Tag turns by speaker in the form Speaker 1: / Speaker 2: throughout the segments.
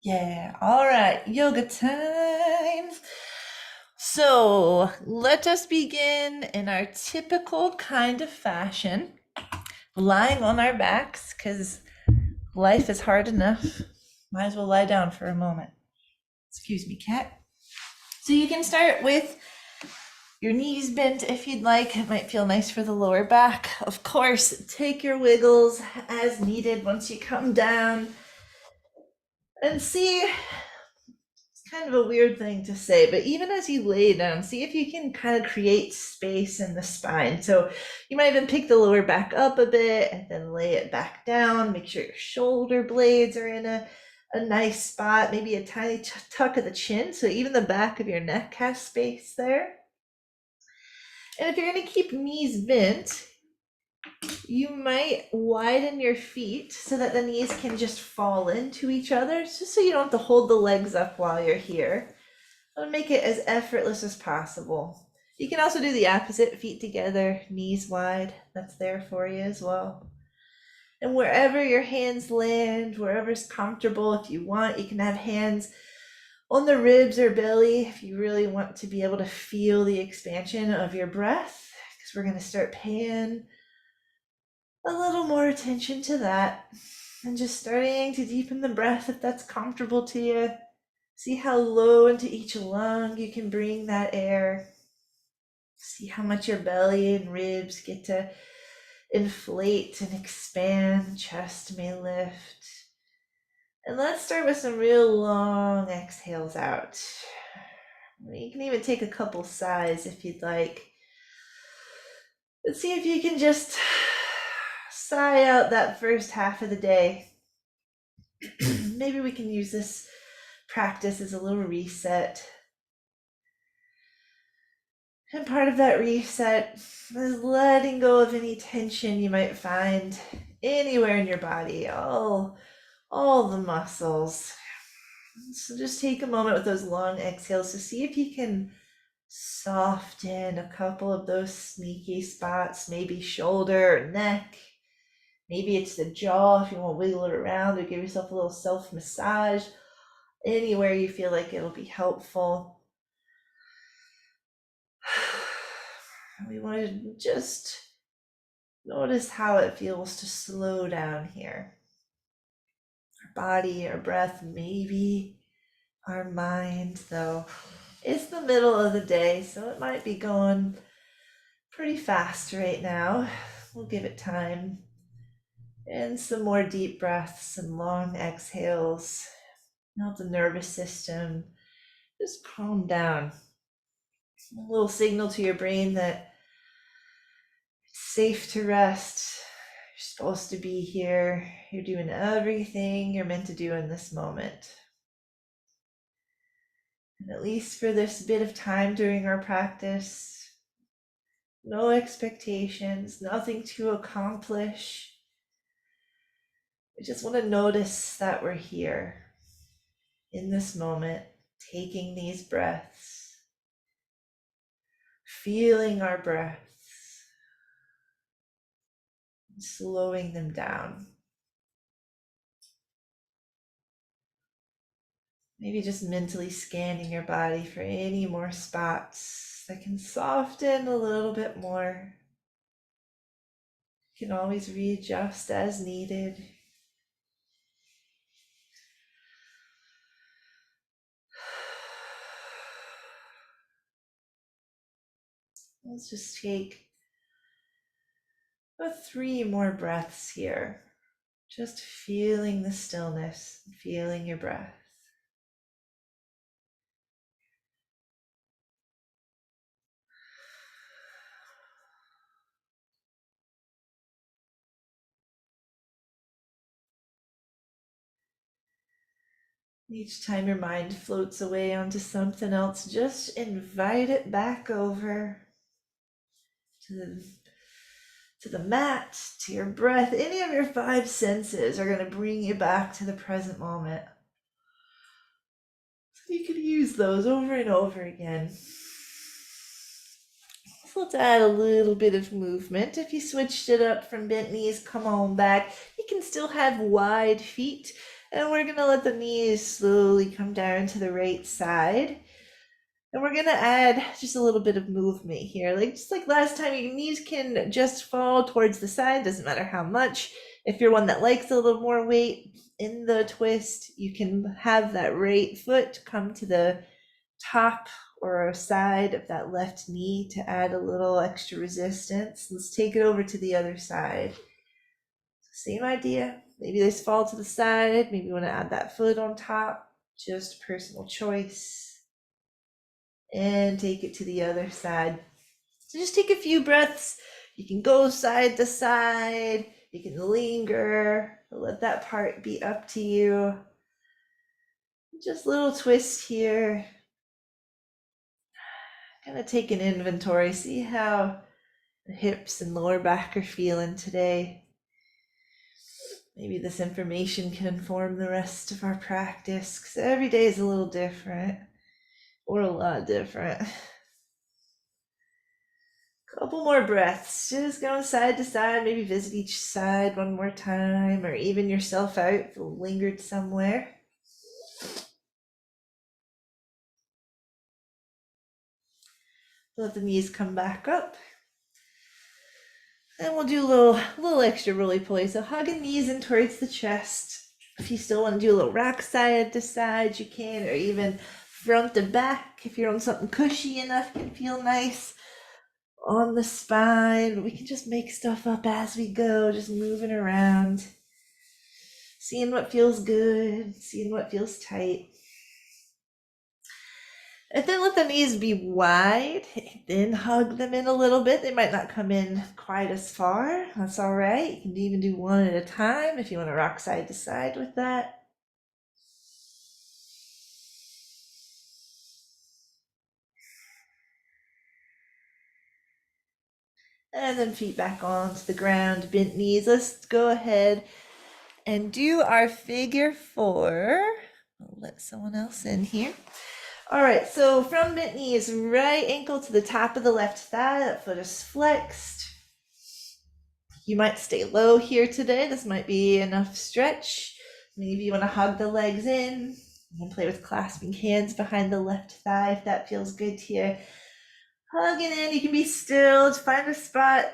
Speaker 1: Yeah, all right, yoga time. So let us begin in our typical kind of fashion, lying on our backs because life is hard enough. Might as well lie down for a moment. Excuse me, cat. So you can start with your knees bent if you'd like. It might feel nice for the lower back. Of course, take your wiggles as needed once you come down. And see, kind of a weird thing to say, but even as you lay down, see if you can kind of create space in the spine. So you might even pick the lower back up a bit and then lay it back down. Make sure your shoulder blades are in a nice spot, maybe a tiny tuck of the chin. So even the back of your neck has space there. And if you're going to keep knees bent, you might widen your feet so that the knees can just fall into each other, just so you don't have to hold the legs up while you're here. I'll make it as effortless as possible. You can also do the opposite, feet together, knees wide. That's there for you as well. And wherever your hands land, wherever's comfortable, if you want, you can have hands on the ribs or belly if you really want to be able to feel the expansion of your breath, because we're going to start paying a little more attention to that and just starting to deepen the breath if that's comfortable to you. See how low into each lung you can bring that air. See how much your belly and ribs get to inflate and expand. Chest may lift. And let's start with some real long exhales out. You can even take a couple sighs if you'd like. Let's see if you can just sigh out that first half of the day. Maybe we can use this practice as a little reset. And part of that reset is letting go of any tension you might find anywhere in your body, all the muscles. So just take a moment with those long exhales to see if you can soften a couple of those sneaky spots, maybe shoulder or neck. Maybe it's the jaw if you want to wiggle it around or give yourself a little self massage. Anywhere you feel like it'll be helpful. We want to just notice how it feels to slow down here. Our body, our breath, maybe our mind, though. It's the middle of the day, so it might be going pretty fast right now. We'll give it time. And some more deep breaths, some long exhales. Help the nervous system just calm down. A little signal to your brain that it's safe to rest. You're supposed to be here. You're doing everything you're meant to do in this moment. And at least for this bit of time during our practice, no expectations, nothing to accomplish. We just want to notice that we're here in this moment, taking these breaths, feeling our breaths, slowing them down. Maybe just mentally scanning your body for any more spots that can soften a little bit more. You can always readjust as needed. Let's just take about 3 more breaths here. Just feeling the stillness, feeling your breath. Each time your mind floats away onto something else, just invite it back over to the mat, to your breath. Any of your 5 senses are going to bring you back to the present moment. So you can use those over and over again. So let's add a little bit of movement. If you switched it up from bent knees, come on back. You can still have wide feet And we're gonna let the knees slowly come down to the right side. And we're gonna add just a little bit of movement here. Like just like last time, your knees can just fall towards the side, doesn't matter how much. If you're one that likes a little more weight in the twist, you can have that right foot come to the top or side of that left knee to add a little extra resistance. Let's take it over to the other side. Same idea. Maybe they fall to the side. Maybe you want to add that foot on top. Just personal choice. And take it to the other side. So just take a few breaths. You can go side to side. You can linger. Let that part be up to you. Just a little twist here. Kind of take an inventory. See how the hips and lower back are feeling today. Maybe this information can inform the rest of our practice, because every day is a little different, or a lot different. Couple more breaths, just going side to side, maybe visit each side one more time, or even yourself out if you lingered somewhere. Let the knees come back up. And we'll do a little extra roly-poly. So hugging knees in towards the chest. If you still want to do a little rock side to side, you can, or even front to back. If you're on something cushy enough, it can feel nice on the spine. We can just make stuff up as we go, just moving around, seeing what feels good, seeing what feels tight. And then let the knees be wide, then hug them in a little bit. They might not come in quite as far. That's all right. You can even do one at a time if you want to rock side to side with that. And then feet back onto the ground, bent knees. Let's go ahead and do our figure 4. I'll let someone else in here. All right, so from bent knees, right ankle to the top of the left thigh, that foot is flexed. You might stay low here today. This might be enough stretch. Maybe you want to hug the legs in. You can play with clasping hands behind the left thigh if that feels good to you. Hugging in, you can be still, just find a spot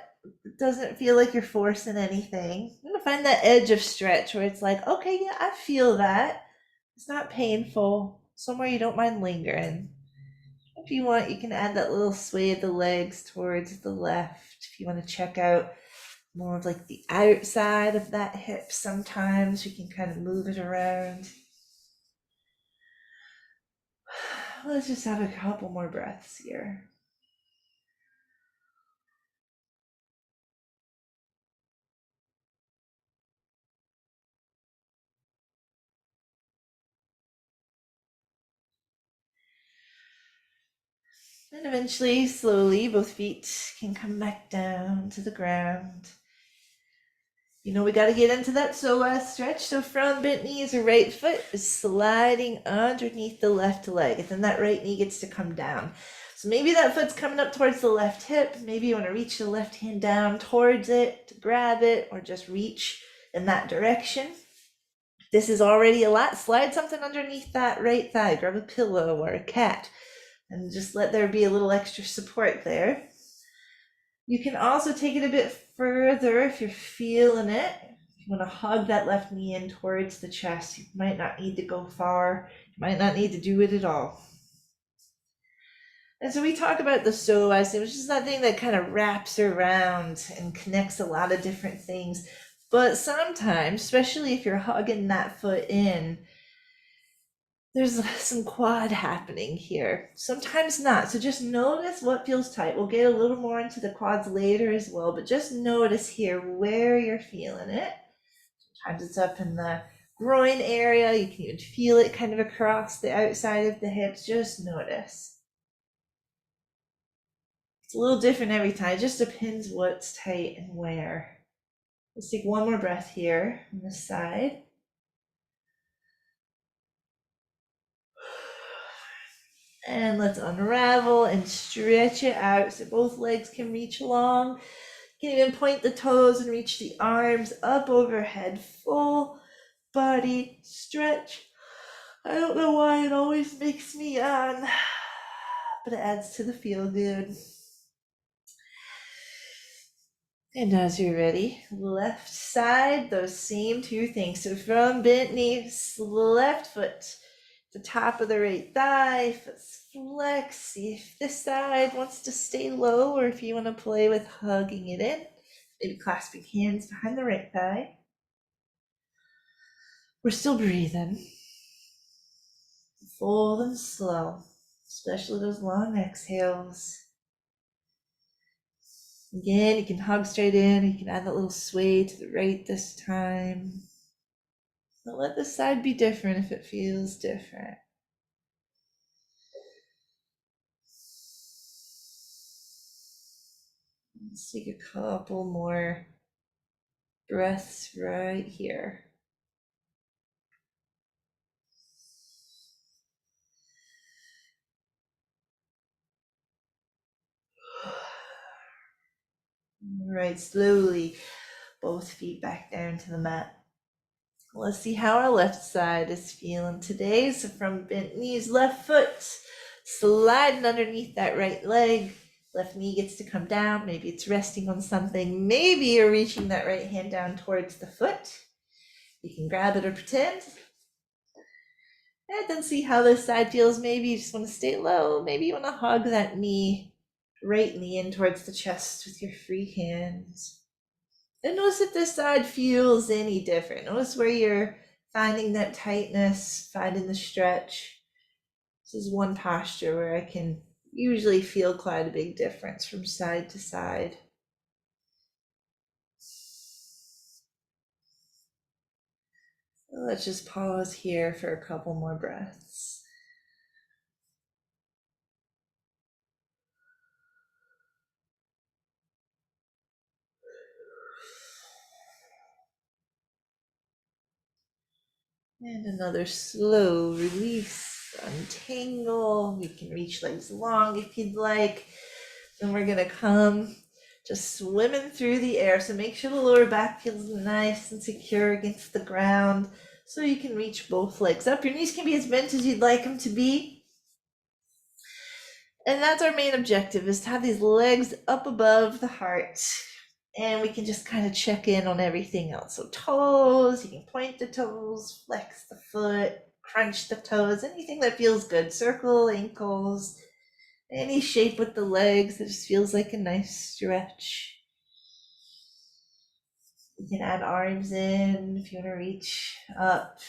Speaker 1: that doesn't feel like you're forcing anything. I'm gonna find that edge of stretch where it's like, okay, yeah, I feel that. It's not painful. Somewhere you don't mind lingering. If you want, you can add that little sway of the legs towards the left. If you want to check out more of like the outside of that hip, sometimes you can kind of move it around. Let's just have a couple more breaths here. And eventually, slowly, both feet can come back down to the ground. You know, we got to get into that psoas stretch. So from bent knees, the right foot is sliding underneath the left leg. And then that right knee gets to come down. So maybe that foot's coming up towards the left hip. Maybe you want to reach the left hand down towards it to grab it, or just reach in that direction. This is already a lot. Slide something underneath that right thigh. Grab a pillow or a cat and just let there be a little extra support there. You can also take it a bit further if you're feeling it. If you want to hug that left knee in towards the chest, you might not need to go far. You might not need to do it at all. And so we talk about the psoas, which is that thing that kind of wraps around and connects a lot of different things. But sometimes, especially if you're hugging that foot in, there's some quad happening here. Sometimes not. So just notice what feels tight. We'll get a little more into the quads later as well, but just notice here where you're feeling it. Sometimes it's up in the groin area. You can even feel it kind of across the outside of the hips. Just notice. It's a little different every time. It just depends what's tight and where. Let's take one more breath here on this side. And let's unravel and stretch it out so both legs can reach along. You can even point the toes and reach the arms up overhead, full body stretch. I don't know why it always makes me yawn, but it adds to the feel good. And as you're ready, left side, those same two things. So from bent knees, left foot, the top of the right thigh, foot's flex. See if this side wants to stay low or if you want to play with hugging it in. Maybe clasping hands behind the right thigh. We're still breathing. Full and slow, especially those long exhales. Again, you can hug straight in. You can add that little sway to the right this time. But let the side be different if it feels different. Let's take a couple more breaths right here. All right, slowly, both feet back down to the mat. Let's see how our left side is feeling today. So from bent knees, left foot, sliding underneath that right leg. Left knee gets to come down. Maybe it's resting on something. Maybe you're reaching that right hand down towards the foot. You can grab it or pretend. And then see how this side feels. Maybe you just want to stay low. Maybe you want to hug that knee, right knee in towards the chest with your free hands. And notice if this side feels any different. Notice where you're finding that tightness, finding the stretch. This is one posture where I can usually feel quite a big difference from side to side. So let's just pause here for a couple more breaths. And another slow release, untangle. You can reach legs long if you'd like. And we're gonna come just swimming through the air. So make sure the lower back feels nice and secure against the ground so you can reach both legs up. Your knees can be as bent as you'd like them to be. And that's our main objective, is to have these legs up above the heart. And we can just kind of check in on everything else. So toes, you can point the toes, flex the foot, crunch the toes, anything that feels good. Circle ankles, any shape with the legs that just feels like a nice stretch. You can add arms in if you want to reach up,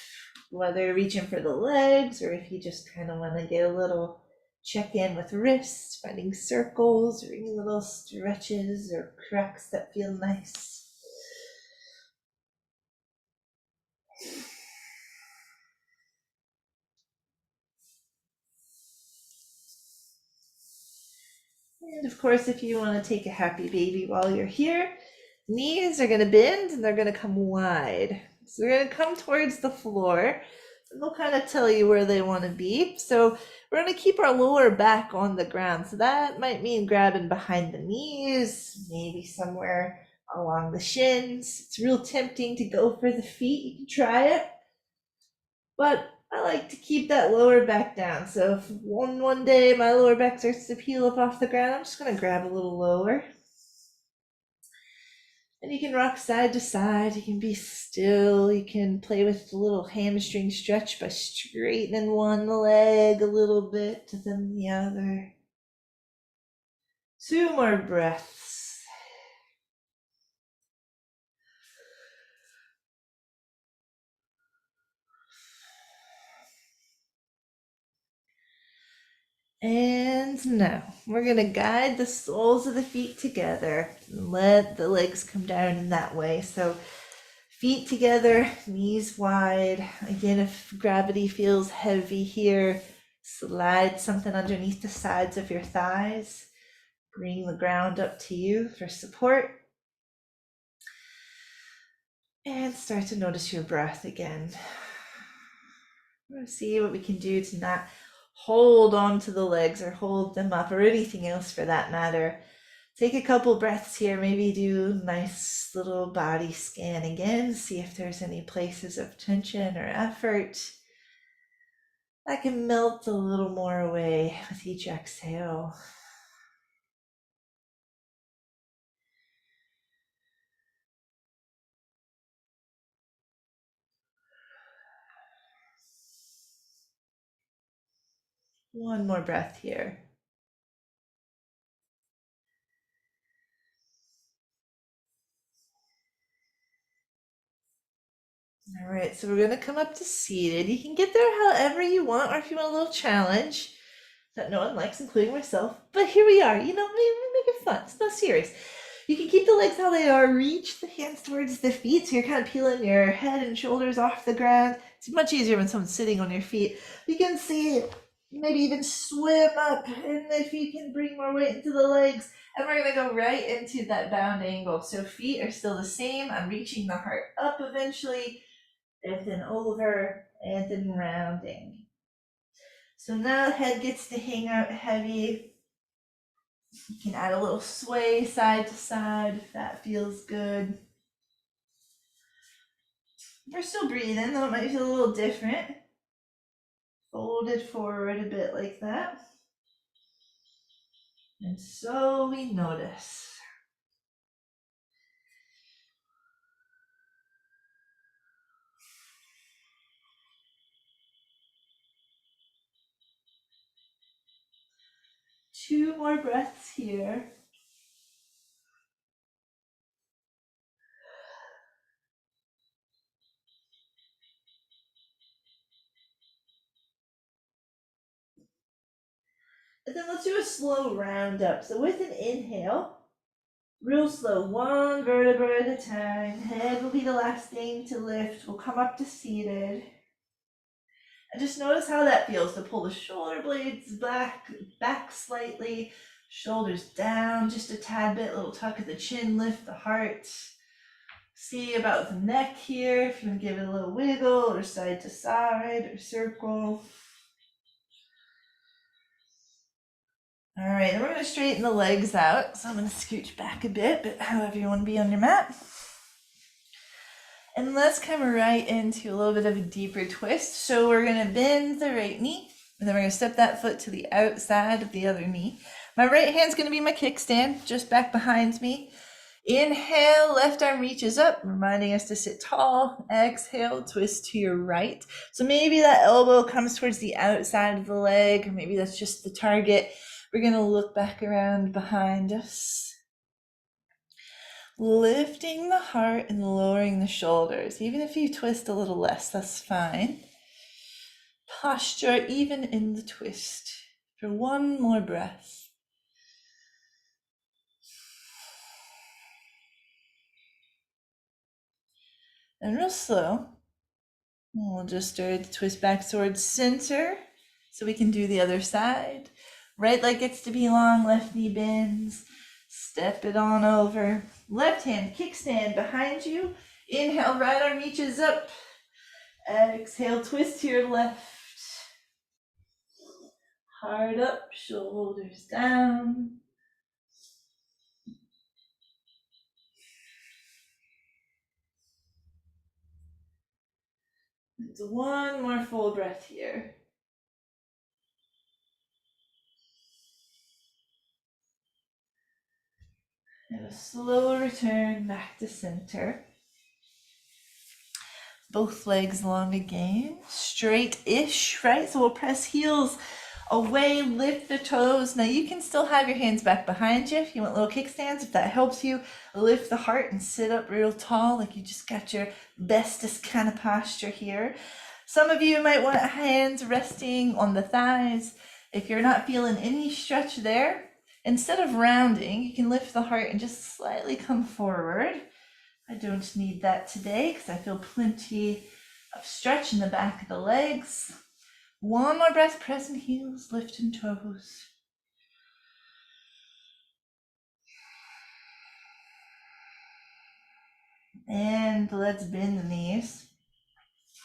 Speaker 1: whether you're reaching for the legs or if you just kind of want to get a little check in with wrists, finding circles or any little stretches or cracks that feel nice. And of course, if you want to take a happy baby while you're here, knees are going to bend and they're going to come wide. So they're going to come towards the floor. And they'll kind of tell you where they want to be. So we're going to keep our lower back on the ground. So that might mean grabbing behind the knees, maybe somewhere along the shins. It's real tempting to go for the feet. You can try it. But I like to keep that lower back down. So if one day my lower back starts to peel up off the ground, I'm just going to grab a little lower. And you can rock side to side. You can be still. You can play with the little hamstring stretch by straightening one leg a little bit to then the other. 2 more breaths. And now we're going to guide the soles of the feet together and let the legs come down in that way. So feet together, knees wide. Again, if gravity feels heavy here, slide something underneath the sides of your thighs. Bring the ground up to you for support. And start to notice your breath again. We'll see what we can do to not hold on to the legs or hold them up or anything else for that matter. Take a couple breaths here, maybe do a nice little body scan again, see if there's any places of tension or effort that can melt a little more away with each exhale. One more breath here. All right, so we're going to come up to seated. You can get there however you want, or if you want a little challenge that no one likes, including myself. But here we are. You know, we make it fun. It's not serious. You can keep the legs how they are. Reach the hands towards the feet, so you're kind of peeling your head and shoulders off the ground. It's much easier when someone's sitting on your feet. You can see, maybe even swim up, and if you can bring more weight into the legs. And we're going to go right into that bound angle. So feet are still the same. I'm reaching the heart up eventually, and then over, and then rounding. So now the head gets to hang out heavy. You can add a little sway side to side if that feels good. We're still breathing, though it might feel a little different. Folded forward a bit like that. And so we notice. Two more breaths here. And then let's do a slow round up. So with an inhale, real slow, one vertebra at a time. Head will be the last thing to lift. We'll come up to seated. And just notice how that feels to pull the shoulder blades back slightly, shoulders down just a tad bit, little tuck of the chin, lift the heart. See about the neck here, if you want to give it a little wiggle or side to side or circle. All right, then we're going to straighten the legs out. So I'm going to scooch back a bit, but however you want to be on your mat. And let's come right into a little bit of a deeper twist. So we're going to bend the right knee, and then we're going to step that foot to the outside of the other knee. My right hand's going to be my kickstand, just back behind me. Inhale, left arm reaches up, reminding us to sit tall. Exhale, twist to your right. So maybe that elbow comes towards the outside of the leg, or maybe that's just the target. We're going to look back around behind us. Lifting the heart and lowering the shoulders. Even if you twist a little less, that's fine. Posture even in the twist. For one more breath. And real slow, we'll just start to twist back towards center so we can do the other side. Right leg gets to be long, left knee bends. Step it on over. Left hand kickstand behind you. Inhale, right arm reaches up. Exhale, twist to your left. Heart up, shoulders down. It's one more full breath here. And a slow return back to center. Both legs long again, straight-ish, right? So we'll press heels away, lift the toes. Now you can still have your hands back behind you if you want little kickstands, if that helps you. Lift the heart and sit up real tall, like you just got your bestest kind of posture here. Some of you might want hands resting on the thighs. If you're not feeling any stretch there, instead of rounding, you can lift the heart and just slightly come forward. I don't need that today because I feel plenty of stretch in the back of the legs. One more breath, pressing heels, lifting toes. And let's bend the knees.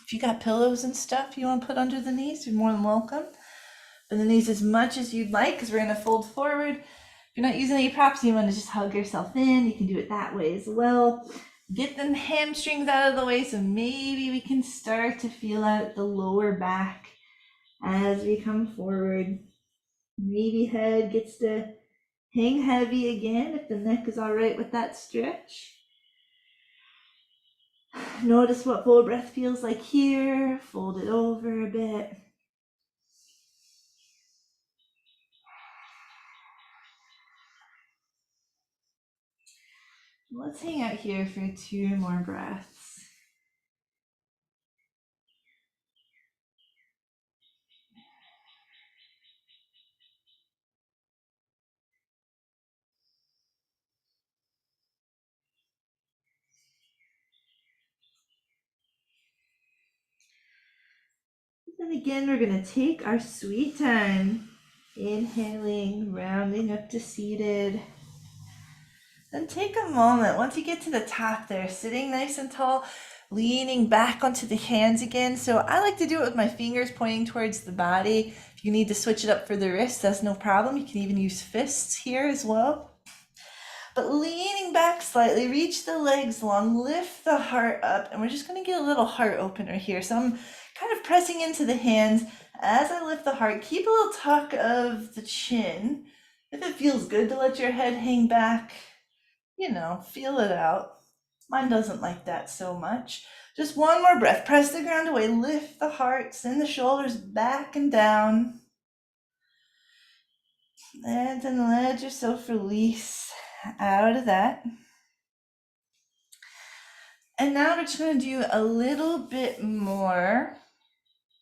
Speaker 1: If you got pillows and stuff you want to put under the knees, you're more than welcome. Bend the knees as much as you'd like because we're going to fold forward. If you're not using any props, you want to just hug yourself in, you can do it that way as well. Get the hamstrings out of the way, so maybe we can start to feel out the lower back as we come forward. Maybe head gets to hang heavy again if the neck is all right with that stretch. Notice what full breath feels like here. Fold it over a bit. Let's hang out here for 2 more breaths. And again, we're going to take our sweet time. Inhaling, rounding up to seated. Then take a moment, once you get to the top there, sitting nice and tall, leaning back onto the hands again. So I like to do it with my fingers pointing towards the body. If you need to switch it up for the wrists, that's no problem. You can even use fists here as well. But leaning back slightly, reach the legs long, lift the heart up, and we're just going to get a little heart opener here. So I'm kind of pressing into the hands as I lift the heart. Keep a little tuck of the chin. If it feels good to let your head hang back, feel it out. Mine doesn't like that so much. Just one more breath. Press the ground away, lift the heart, send the shoulders back and down. And then let yourself release out of that. And now we're just going to do a little bit more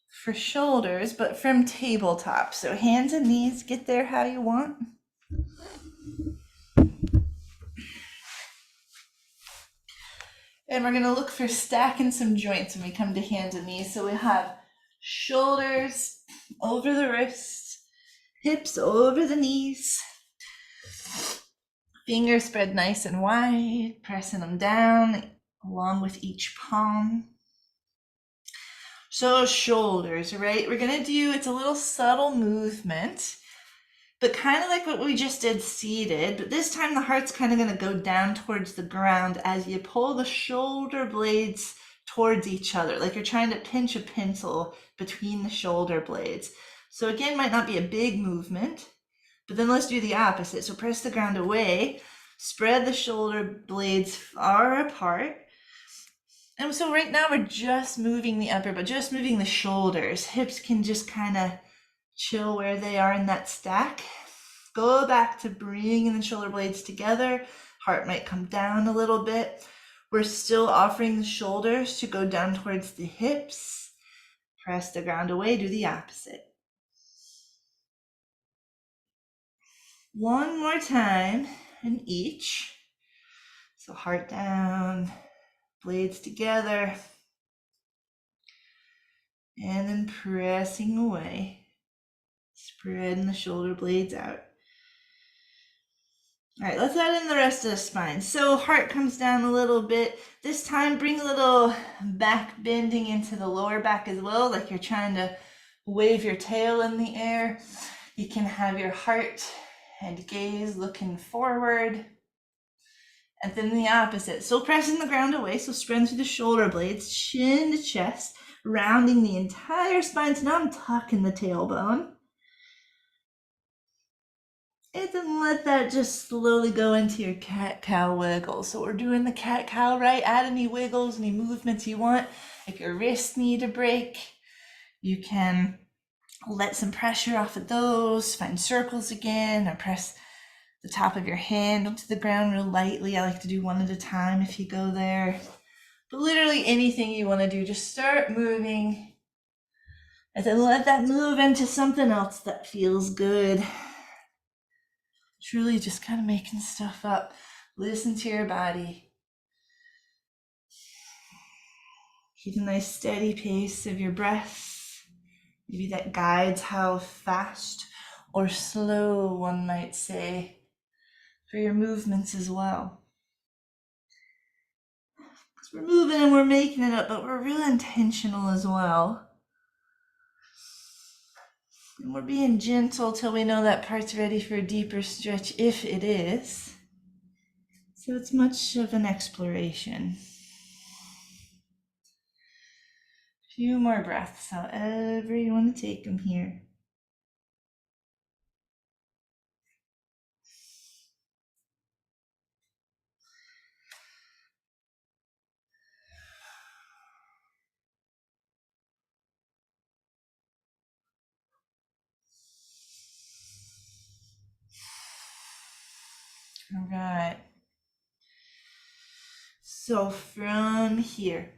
Speaker 1: for shoulders, but from tabletop. So hands and knees, get there how you want. And we're going to look for stacking some joints when we come to hands and knees. So we have shoulders over the wrists, hips over the knees. Fingers spread nice and wide, pressing them down along with each palm. So shoulders, right? We're going to do, it's a little subtle movement, but kind of like what we just did seated, but this time the heart's kind of going to go down towards the ground as you pull the shoulder blades towards each other, like you're trying to pinch a pencil between the shoulder blades. So again, might not be a big movement, but then let's do the opposite. So press the ground away, spread the shoulder blades far apart. And so right now we're just moving the upper, but just moving the shoulders. Hips can just kind of chill where they are in that stack. Go back to bringing the shoulder blades together. Heart might come down a little bit. We're still offering the shoulders to go down towards the hips. Press the ground away, do the opposite. One more time in each. So heart down, blades together, and then pressing away, spreading the shoulder blades out. All right, let's add in the rest of the spine. So heart comes down a little bit. This time, bring a little back bending into the lower back as well, like you're trying to wave your tail in the air. You can have your heart and gaze looking forward. And then the opposite. So pressing the ground away, so spreading through the shoulder blades, chin to chest, rounding the entire spine. So now I'm tucking the tailbone. And then let that just slowly go into your cat-cow wiggle. So we're doing the cat-cow, right? Add any wiggles, any movements you want. If your wrists need a break, you can let some pressure off of those, find circles again, or press the top of your hand onto the ground real lightly. I like to do one at a time if you go there. But literally anything you want to do, just start moving and then let that move into something else that feels good. Truly just kind of making stuff up. Listen to your body. Keep a nice steady pace of your breath. Maybe that guides how fast or slow, one might say, for your movements as well. Because we're moving and we're making it up, but we're real intentional as well. And we're being gentle till we know that part's ready for a deeper stretch, if it is. So it's much of an exploration. A few more breaths, however you want to take them here. All right. So from here,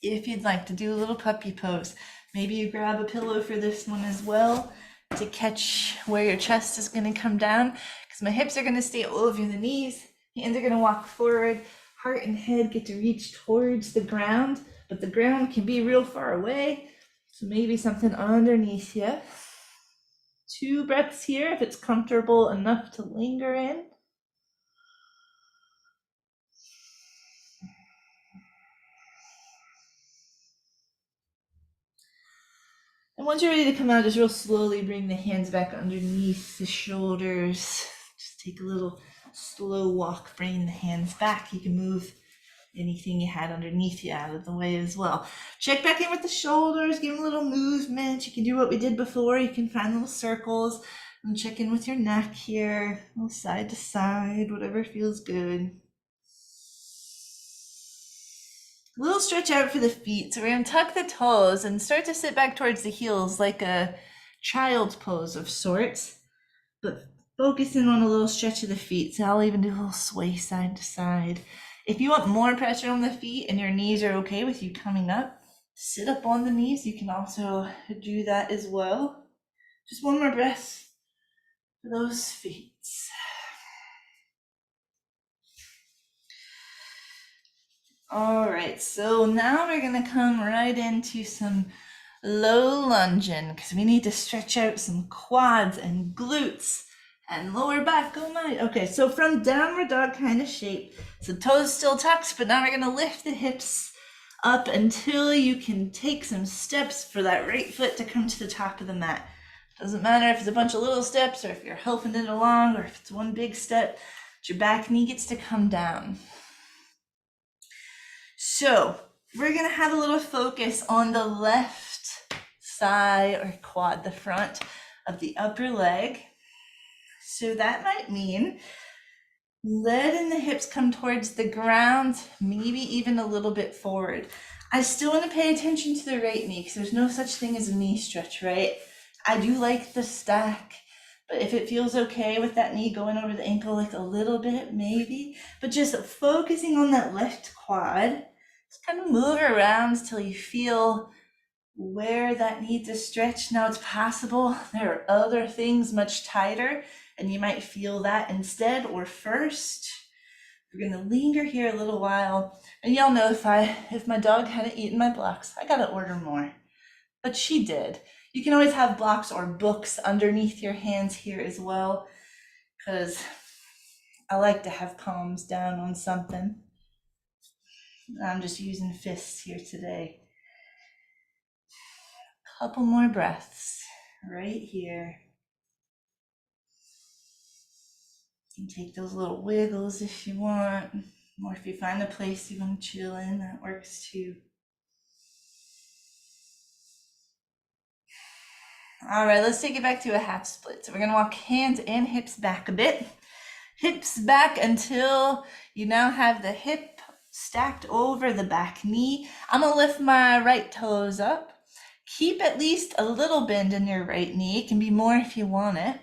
Speaker 1: if you'd like to do a little puppy pose, maybe you grab a pillow for this one as well to catch where your chest is going to come down, because my hips are going to stay over the knees, hands are going to walk forward, heart and head get to reach towards the ground, but the ground can be real far away, so maybe something underneath you. 2 breaths here if it's comfortable enough to linger in. And once you're ready to come out, just real slowly bring the hands back underneath the shoulders. Just take a little slow walk, bringing the hands back. You can move anything you had underneath you out of the way as well. Check back in with the shoulders, give them a little movement. You can do what we did before. You can find little circles and check in with your neck here, little side to side, whatever feels good. A little stretch out for the feet. So we're going to tuck the toes and start to sit back towards the heels like a child's pose of sorts, but focusing on a little stretch of the feet. So I'll even do a little sway side to side. If you want more pressure on the feet and your knees are okay with you coming up, sit up on the knees. You can also do that as well. Just one more breath for those feet. All right, so now we're gonna come right into some low lunging because we need to stretch out some quads and glutes and lower back. Oh my. Okay, so from downward dog kind of shape, so toes still tucked, but now we're gonna lift the hips up until you can take some steps for that right foot to come to the top of the mat. Doesn't matter if it's a bunch of little steps or if you're helping it along or if it's one big step, but your back knee gets to come down. So we're gonna have a little focus on the left thigh or quad, the front of the upper leg. So that might mean letting the hips come towards the ground, maybe even a little bit forward. I still want to pay attention to the right knee because there's no such thing as a knee stretch, right? I do like the stack, but if it feels okay with that knee going over the ankle like a little bit, maybe, but just focusing on that left quad, just kind of move around till you feel where that needs a stretch. Now it's possible there are other things much tighter and you might feel that instead or first. We're gonna linger here a little while, and y'all know if my dog hadn't eaten my blocks, I gotta order more, but she did. You can always have blocks or books underneath your hands here as well, because I like to have palms down on something. I'm just using fists here today. Couple more breaths right here. You can take those little wiggles if you want, or if you find a place you want to chill in, that works too. All right, let's take it back to a half split. So we're gonna walk hands and hips back a bit. Hips back until you now have the hip stacked over the back knee. I'm gonna lift my right toes up. Keep at least a little bend in your right knee. It can be more if you want it.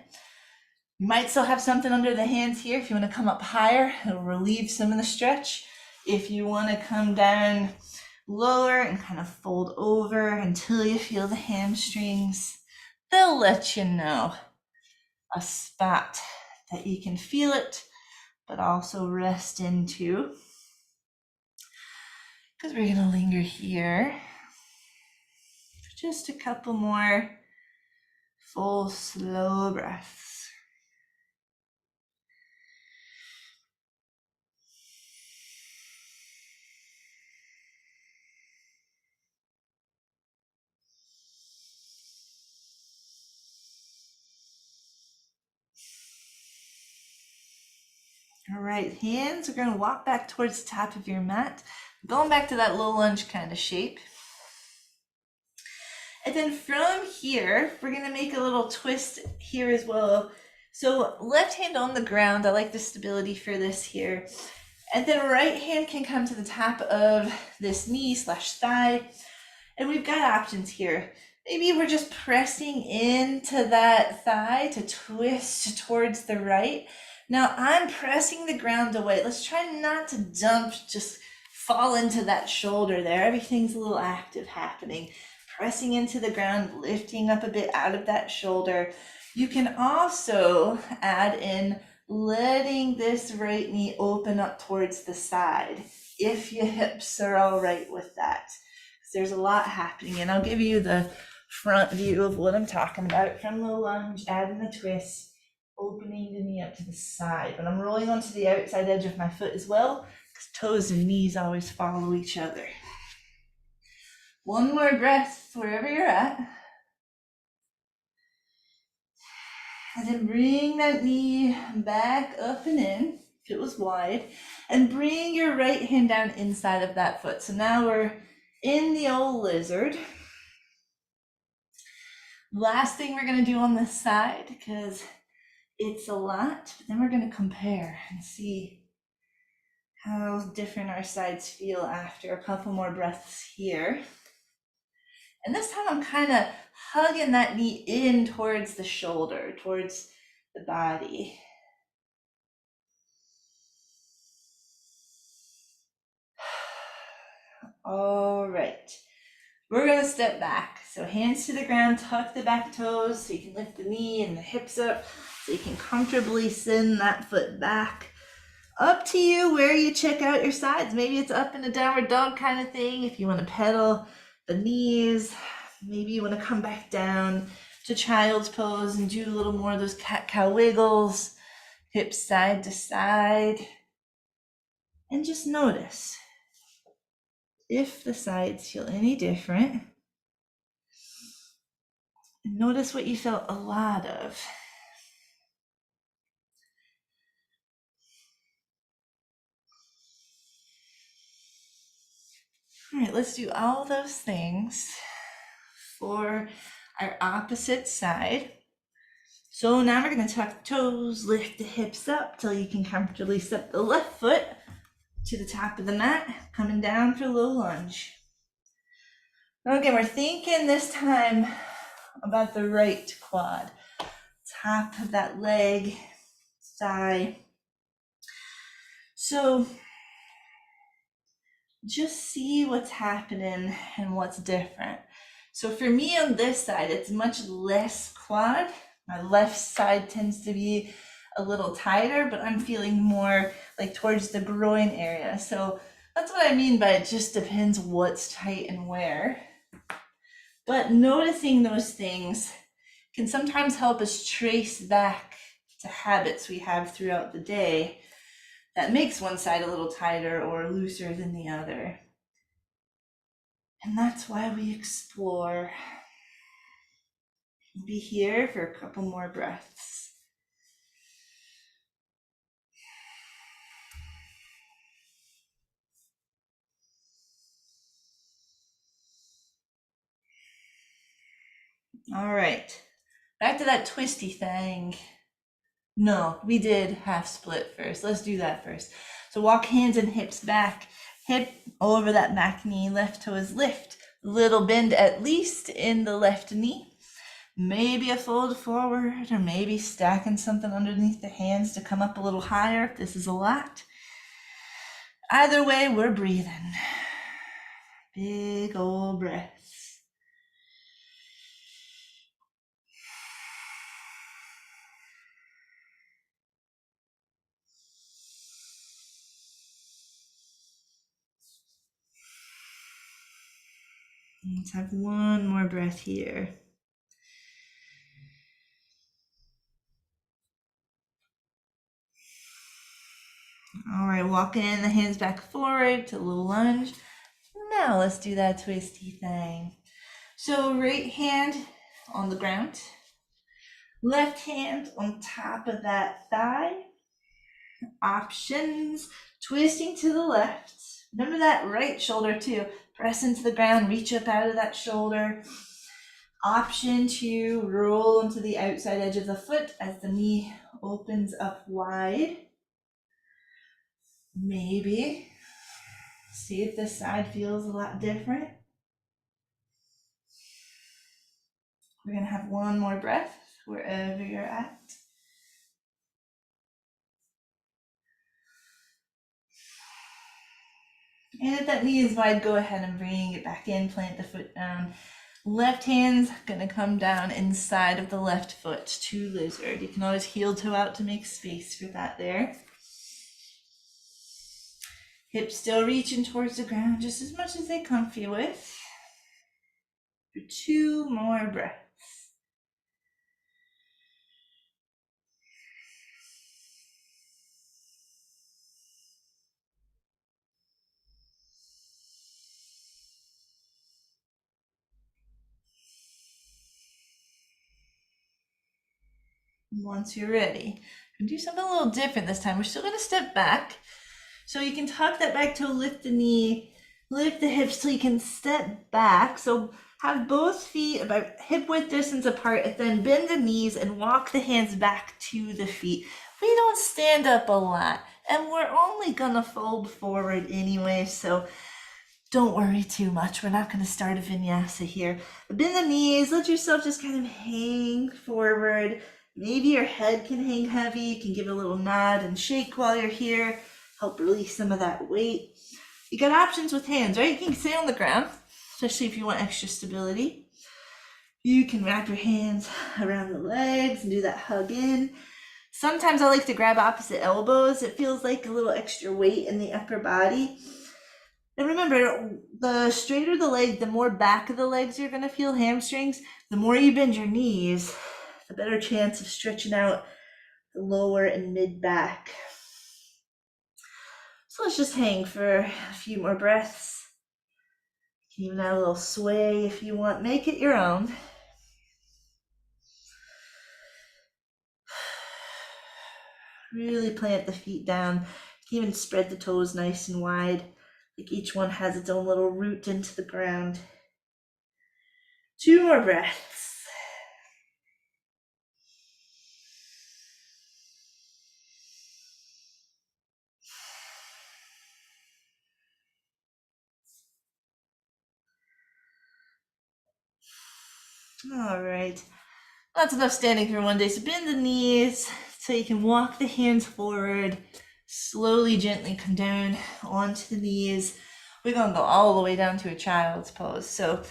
Speaker 1: You might still have something under the hands here if you want to come up higher. It'll relieve some of the stretch. If you want to come down lower and kind of fold over until you feel the hamstrings, they'll let you know a spot that you can feel it, but also rest into. Because we're going to linger here for just a couple more full, slow breaths. All right, hands are going to walk back towards the top of your mat, going back to that low lunge kind of shape. And then from here, we're going to make a little twist here as well. So left hand on the ground, I like the stability for this here. And then right hand can come to the top of this knee slash thigh. And we've got options here. Maybe we're just pressing into that thigh to twist towards the right. Now I'm pressing the ground away. Let's try not to dump, just fall into that shoulder there. Everything's a little active happening. Pressing into the ground, lifting up a bit out of that shoulder. You can also add in letting this right knee open up towards the side if your hips are all right with that. There's a lot happening, and I'll give you the front view of what I'm talking about. From the lunge, adding the twist, opening the knee up to the side. But I'm rolling onto the outside edge of my foot as well, because toes and knees always follow each other. One more breath wherever you're at. And then bring that knee back up and in, if it was wide, and bring your right hand down inside of that foot. So now we're in the old lizard. Last thing we're going to do on this side, because it's a lot, but then we're going to compare and see how different our sides feel after a couple more breaths here. And this time I'm kind of hugging that knee in towards the shoulder, towards the body. All right, we're going to step back. So hands to the ground, tuck the back toes so you can lift the knee and the hips up so you can comfortably send that foot back. Up to you where you check out your sides. Maybe it's up in a downward dog kind of thing. If you want to pedal the knees, maybe you want to come back down to child's pose and do a little more of those cat-cow wiggles, hips side to side. And just notice if the sides feel any different. And notice what you felt a lot of. All right, let's do all those things for our opposite side. So now we're going to tuck the toes, lift the hips up till you can comfortably step the left foot to the top of the mat, coming down for a low lunge. Okay, we're thinking this time about the right quad, top of that leg, thigh. So just see what's happening and what's different. So for me on this side, it's much less quad. My left side tends to be a little tighter, but I'm feeling more like towards the groin area. So that's what I mean by it just depends what's tight and where. But noticing those things can sometimes help us trace back to habits we have throughout the day that makes one side a little tighter or looser than the other. And that's why we explore. Be here for a couple more breaths. All right, back to that twisty thing. No, we did half split first. Let's do that first. So walk hands and hips back, hip over that back knee, left toes lift, little bend at least in the left knee. Maybe a fold forward, or maybe stacking something underneath the hands to come up a little higher if this is a lot. Either way, we're breathing. Big old breaths. Let's have one more breath here. All right, walking in the hands back forward to a little lunge. Now let's do that twisty thing. So right hand on the ground, left hand on top of that thigh. Options, twisting to the left. Remember that right shoulder too. Press into the ground, reach up out of that shoulder. Option to roll onto the outside edge of the foot as the knee opens up wide. Maybe see if this side feels a lot different. We're gonna have one more breath wherever you're at. And if that knee is wide, go ahead and bring it back in, plant the foot down. Left hand's gonna come down inside of the left foot to lizard. You can always heel toe out to make space for that there. Hips still reaching towards the ground just as much as they're comfy with. For 2 more breaths. Once you're ready, we'll do something a little different this time. We're still gonna step back. So you can tuck that back toe, lift the knee, lift the hips so you can step back. So have both feet about hip width distance apart and then bend the knees and walk the hands back to the feet. We don't stand up a lot and we're only gonna fold forward anyway, so don't worry too much. We're not gonna start a vinyasa here. Bend the knees, let yourself just kind of hang forward. Maybe your head can hang heavy. You can give it a little nod and shake while you're here. Help release some of that weight. You got options with hands, right? You can stay on the ground, especially if you want extra stability. You can wrap your hands around the legs and do that hug in. Sometimes I like to grab opposite elbows. It feels like a little extra weight in the upper body. And remember, the straighter the leg, the more back of the legs you're gonna feel, hamstrings. The more you bend your knees, the better chance of stretching out the lower and mid back. So let's just hang for a few more breaths. You can even add a little sway if you want. Make it your own. Really plant the feet down. You can even spread the toes nice and wide. Like each one has its own little root into the ground. 2 more breaths. All right. That's enough standing for one day. So bend the knees so you can walk the hands forward. Slowly, gently come down onto the knees. We're gonna go all the way down to a child's pose. So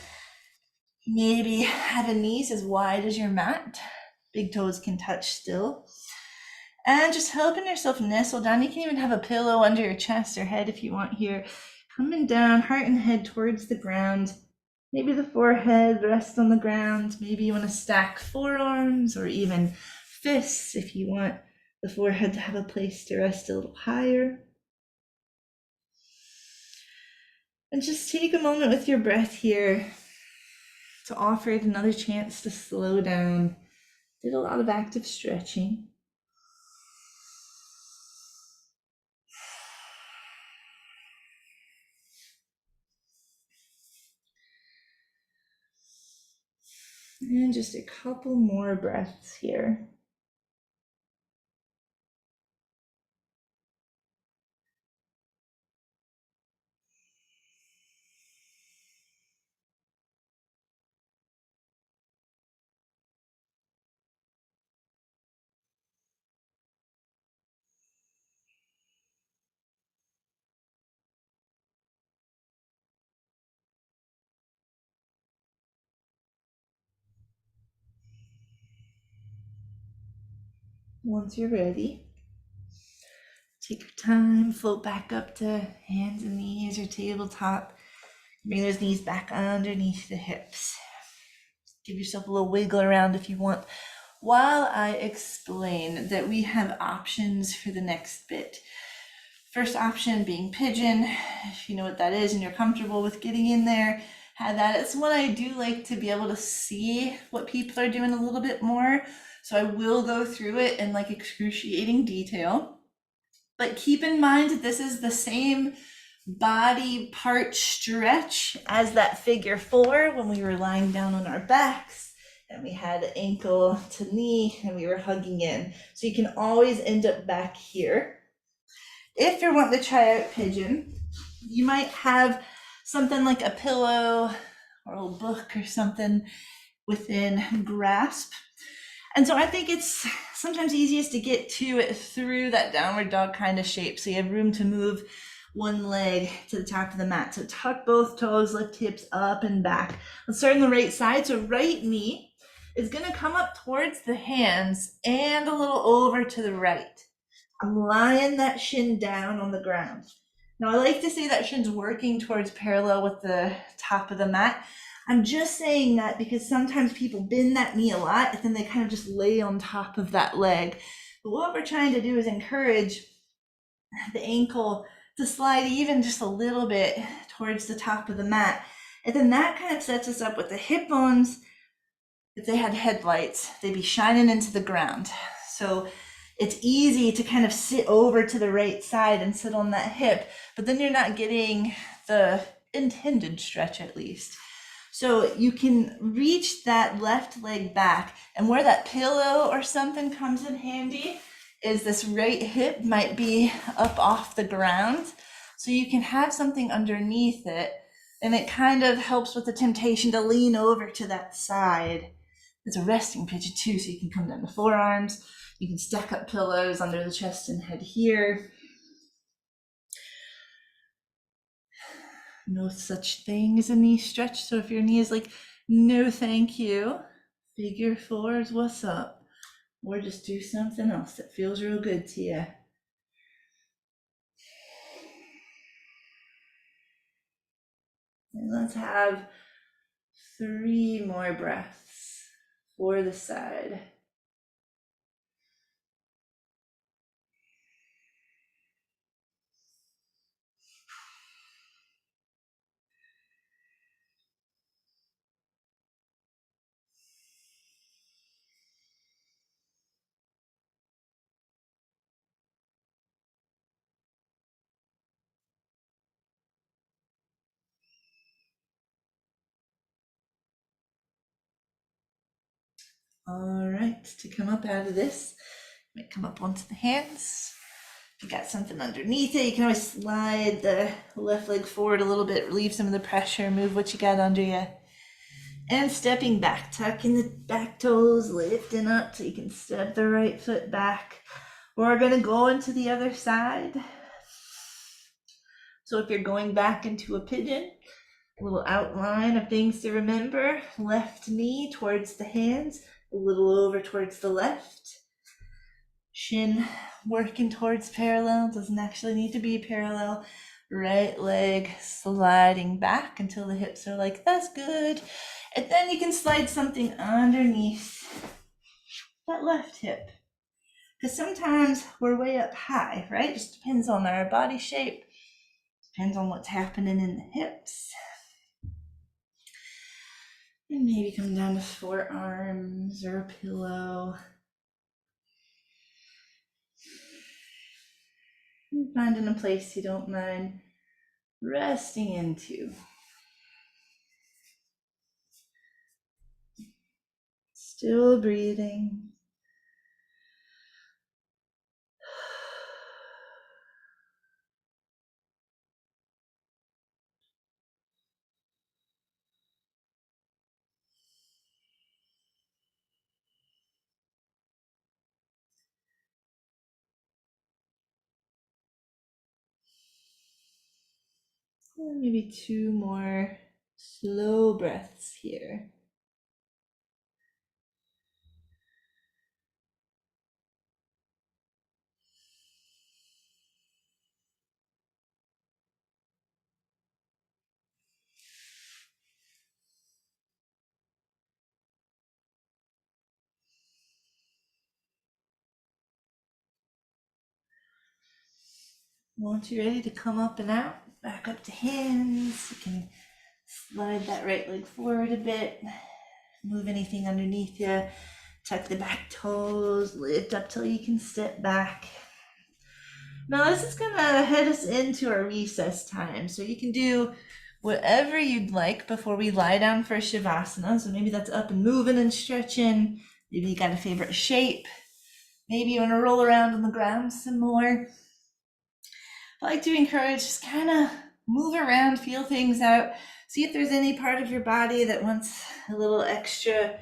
Speaker 1: maybe have the knees as wide as your mat. Big toes can touch still. And just helping yourself nestle down. You can even have a pillow under your chest or head if you want here. Coming down, heart and head towards the ground. Maybe the forehead rests on the ground. Maybe you want to stack forearms or even fists if you want the forehead to have a place to rest a little higher. And just take a moment with your breath here to offer it another chance to slow down. Did a lot of active stretching. And just a couple more breaths here. Once you're ready, take your time, float back up to hands and knees or tabletop. Bring those knees back underneath the hips. Give yourself a little wiggle around if you want, while I explain that we have options for the next bit. First option being pigeon. If you know what that is and you're comfortable with getting in there, have that. It's one I do like to be able to see what people are doing a little bit more. So I will go through it in like excruciating detail. But keep in mind that this is the same body part stretch as that figure four when we were lying down on our backs and we had ankle to knee and we were hugging in. So you can always end up back here. If you're wanting to try out pigeon, you might have something like a pillow or a book or something within grasp. And so I think it's sometimes easiest to get to it through that downward dog kind of shape. So you have room to move one leg to the top of the mat. So tuck both toes, lift hips up and back. Let's start on the right side. So right knee is going to come up towards the hands and a little over to the right. I'm lying that shin down on the ground. Now I like to say that shin's working towards parallel with the top of the mat. I'm just saying that because sometimes people bend that knee a lot and then they kind of just lay on top of that leg. But what we're trying to do is encourage the ankle to slide even just a little bit towards the top of the mat. And then that kind of sets us up with the hip bones. If they had headlights, they'd be shining into the ground. So it's easy to kind of sit over to the right side and sit on that hip, but then you're not getting the intended stretch at least. So you can reach that left leg back, and where that pillow or something comes in handy is this right hip might be up off the ground. So you can have something underneath it, and it kind of helps with the temptation to lean over to that side. It's a resting pigeon too, so you can come down the forearms. You can stack up pillows under the chest and head here. No such thing as a knee stretch. So if your knee is like, no thank you, figure four is what's up. Or just do something else that feels real good to you. And let's have 3 more breaths for the side. All right, to come up out of this, you might come up onto the hands. If you got something underneath it, you can always slide the left leg forward a little bit, relieve some of the pressure, move what you got under you. And stepping back, tucking the back toes, lifting up so you can step the right foot back. We're gonna go into the other side. So if you're going back into a pigeon, a little outline of things to remember. Left knee towards the hands, a little over towards the left. Shin working towards parallel, doesn't actually need to be parallel. Right leg sliding back until the hips are like, that's good. And then you can slide something underneath that left hip. Because sometimes we're way up high, right? Just depends on our body shape, depends on what's happening in the hips. And maybe come down to forearms or a pillow. And finding a place you don't mind resting into. Still breathing. And maybe 2 more slow breaths here. Once you're ready to come up and out, back up to hands. You can slide that right leg forward a bit. Move anything underneath you. Tuck the back toes, lift up till you can step back. Now this is gonna head us into our recess time. So you can do whatever you'd like before we lie down for Shavasana. So maybe that's up and moving and stretching. Maybe you got a favorite shape. Maybe you want to roll around on the ground some more. I like to encourage just kind of move around, feel things out. See if there's any part of your body that wants a little extra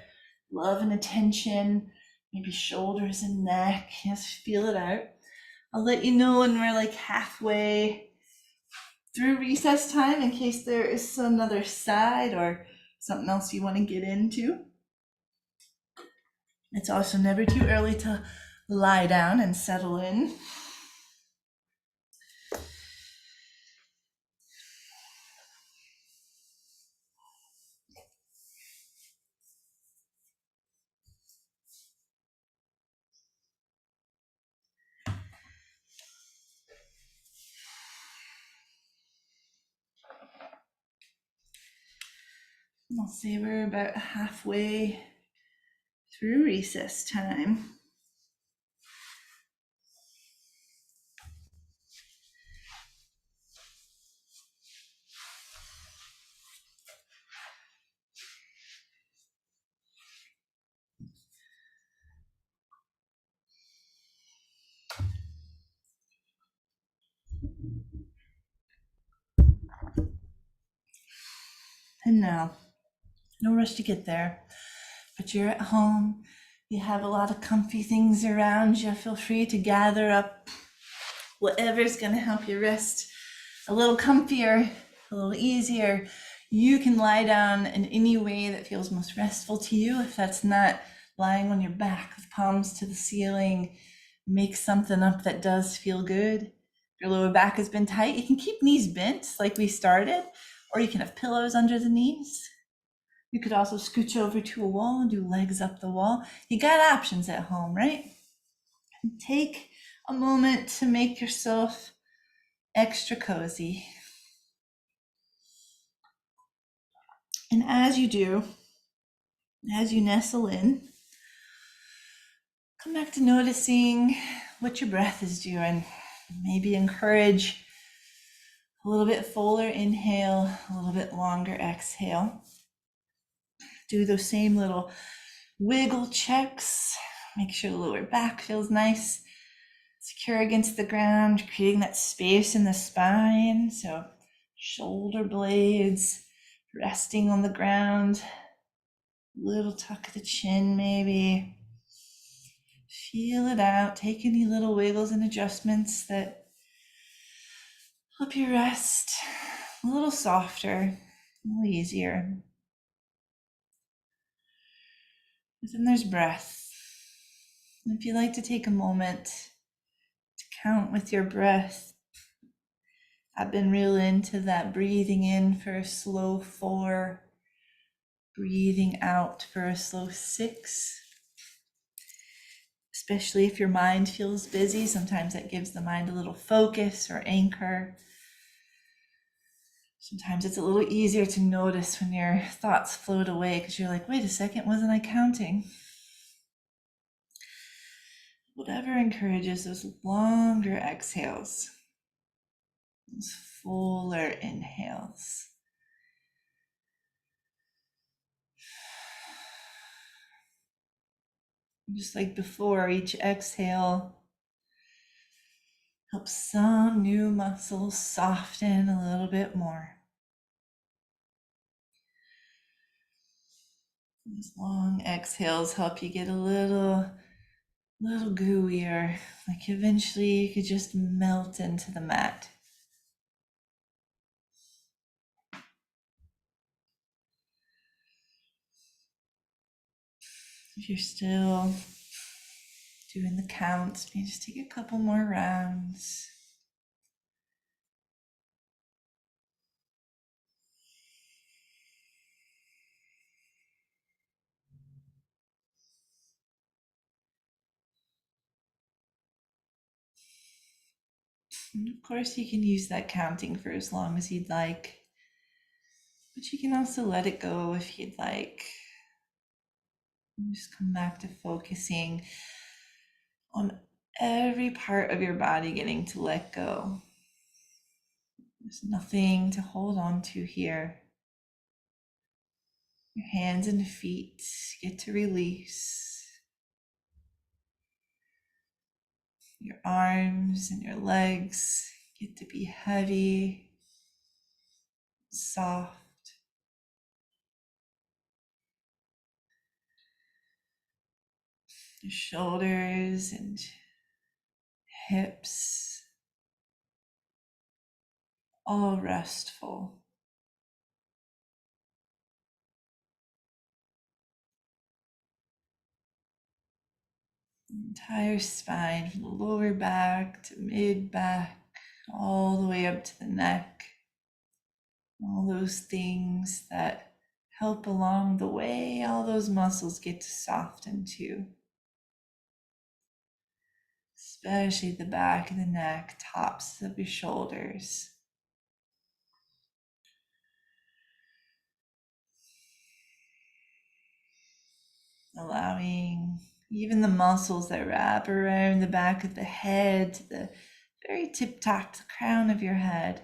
Speaker 1: love and attention. Maybe shoulders and neck. Just feel it out. I'll let you know when we're like halfway through recess time in case there is another side or something else you want to get into. It's also never too early to lie down and settle in. I'll say we're about halfway through recess time. And now, no rush to get there, but you're at home. You have a lot of comfy things around you. Feel free to gather up whatever's going to help you rest a little comfier, a little easier. You can lie down in any way that feels most restful to you. If that's not lying on your back with palms to the ceiling, make something up that does feel good. If your lower back has been tight, you can keep knees bent like we started, or you can have pillows under the knees. You could also scooch over to a wall and do legs up the wall. You got options at home, right? And take a moment to make yourself extra cozy. And as you do, as you nestle in, come back to noticing what your breath is doing. Maybe encourage a little bit fuller inhale, a little bit longer exhale. Do those same little wiggle checks. Make sure the lower back feels nice, secure against the ground, creating that space in the spine. So shoulder blades resting on the ground, little tuck of the chin maybe. Feel it out. Take any little wiggles and adjustments that help you rest a little softer, a little easier. And then there's breath. And if you like to take a moment to count with your breath, I've been real into that breathing in for a slow 4, breathing out for a slow 6. Especially if your mind feels busy, sometimes that gives the mind a little focus or anchor. Sometimes it's a little easier to notice when your thoughts float away because you're like, wait a second, wasn't I counting? Whatever encourages those longer exhales, those fuller inhales. Just like before, each exhale helps some new muscles soften a little bit more. Those long exhales help you get a little gooier, like eventually you could just melt into the mat. If you're still doing the counts, maybe just take a couple more rounds. And of course, you can use that counting for as long as you'd like, but you can also let it go if you'd like. And just come back to focusing on Every part of your body getting to let go. There's nothing to hold on to here. Your hands and feet get to release. Your arms and your legs get to be heavy, soft. Your shoulders and hips, all restful. Entire spine, from the lower back to mid back, all the way up to the neck. All those things that help along the way, all those muscles get to soften too. Especially the back of the neck, tops of your shoulders. Allowing even the muscles that wrap around the back of the head to the very tip top to the crown of your head,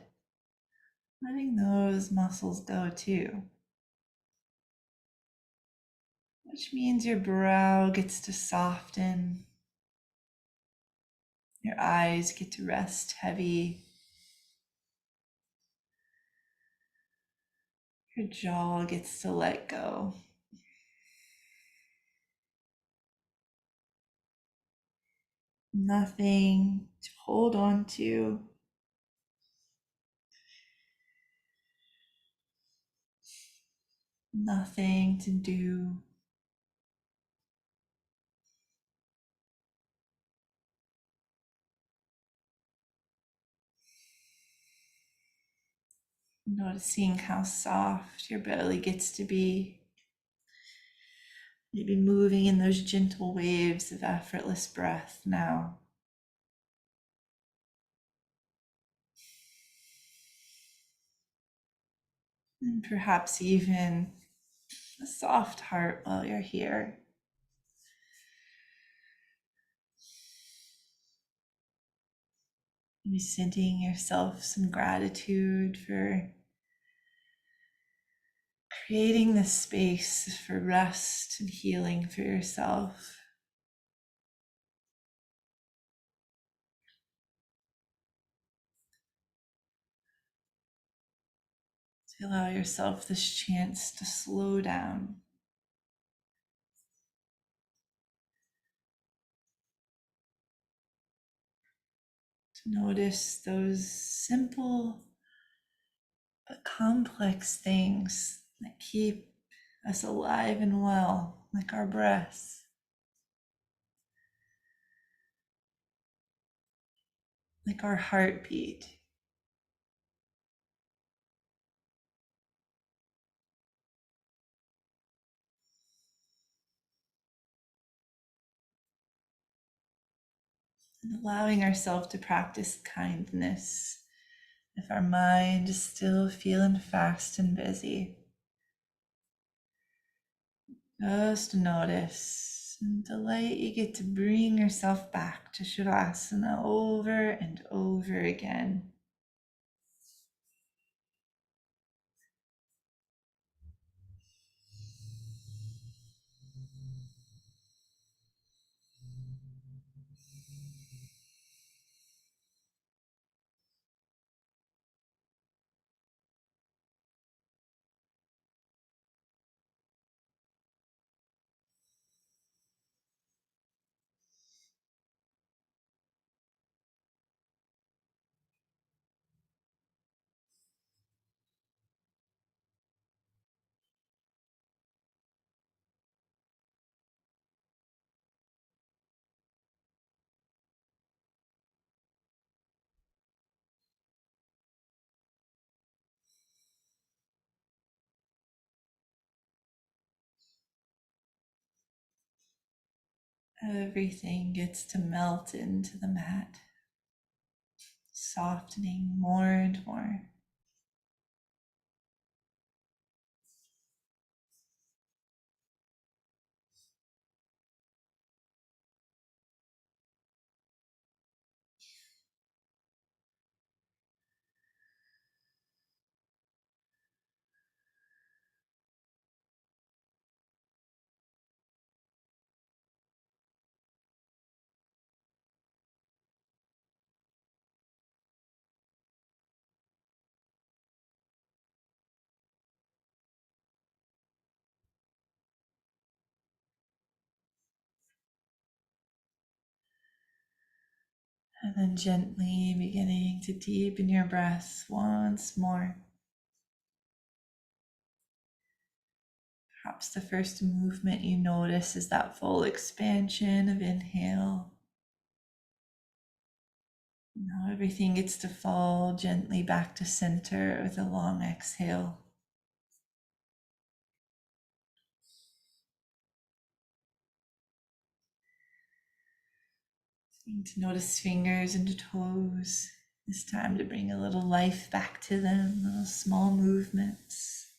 Speaker 1: letting those muscles go too. Which means your brow gets to soften, your eyes get to rest heavy, your jaw gets to let go. Nothing to hold on to. Nothing to do. Noticing how soft your belly gets to be. Maybe moving in those gentle waves of effortless breath now. And perhaps even a soft heart while you're here. Maybe sending yourself some gratitude for creating this space for rest and healing for yourself. To allow yourself this chance to slow down. To notice those simple but complex things that keep us alive and well, like our breath, like our heartbeat. And allowing ourselves to practice kindness if our mind is still feeling fast and busy. Just notice and delight you get to bring yourself back to Shavasana over and over again. Everything gets to melt into the mat, softening more and more. And then gently beginning to deepen your breath once more. Perhaps the first movement you notice is that full expansion of inhale. Now everything gets to fall gently back to center with a long exhale. Starting to notice fingers and toes. It's time to bring a little life back to them, little small movements.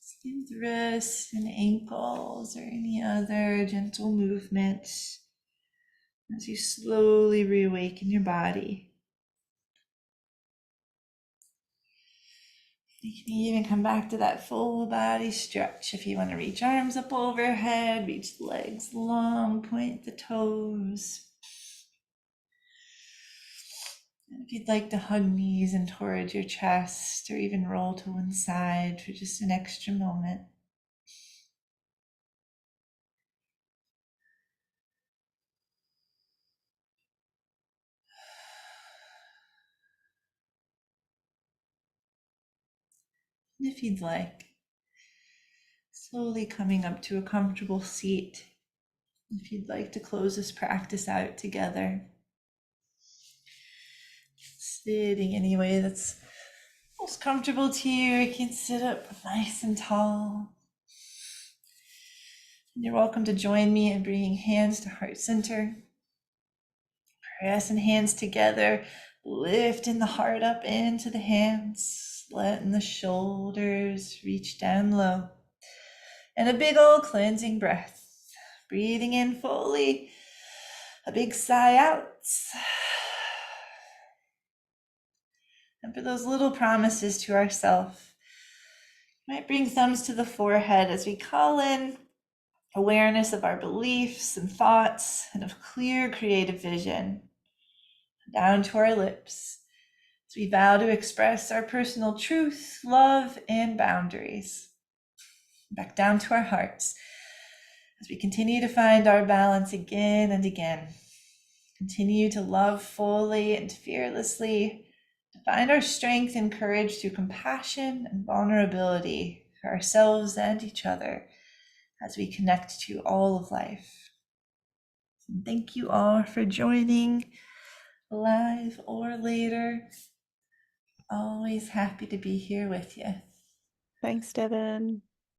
Speaker 1: Skin the wrists and ankles or any other gentle movements as you slowly reawaken your body. You can even come back to that full body stretch if you want to reach arms up overhead, reach the legs long, point the toes. And if you'd like to hug knees in towards your chest or even roll to one side for just an extra moment. And if you'd like, slowly coming up to a comfortable seat. If you'd like to close this practice out together, sitting any way that's most comfortable to you. You can sit up nice and tall. And you're welcome to join me in bringing hands to heart center. Pressing hands together, lifting the heart up into the hands, letting the shoulders reach down low. And a big old cleansing breath. Breathing in fully, a big sigh out. And for those little promises to ourselves, might bring thumbs to the forehead as we call in awareness of our beliefs and thoughts and of clear creative vision. Down to our lips as we vow to express our personal truth, love, and boundaries. Back down to our hearts as we continue to find our balance again and again. Continue to love fully and fearlessly, to find our strength and courage through compassion and vulnerability for ourselves and each other as we connect to all of life. And thank you all for joining live or later. Always happy to be here with you.
Speaker 2: Thanks, Devon.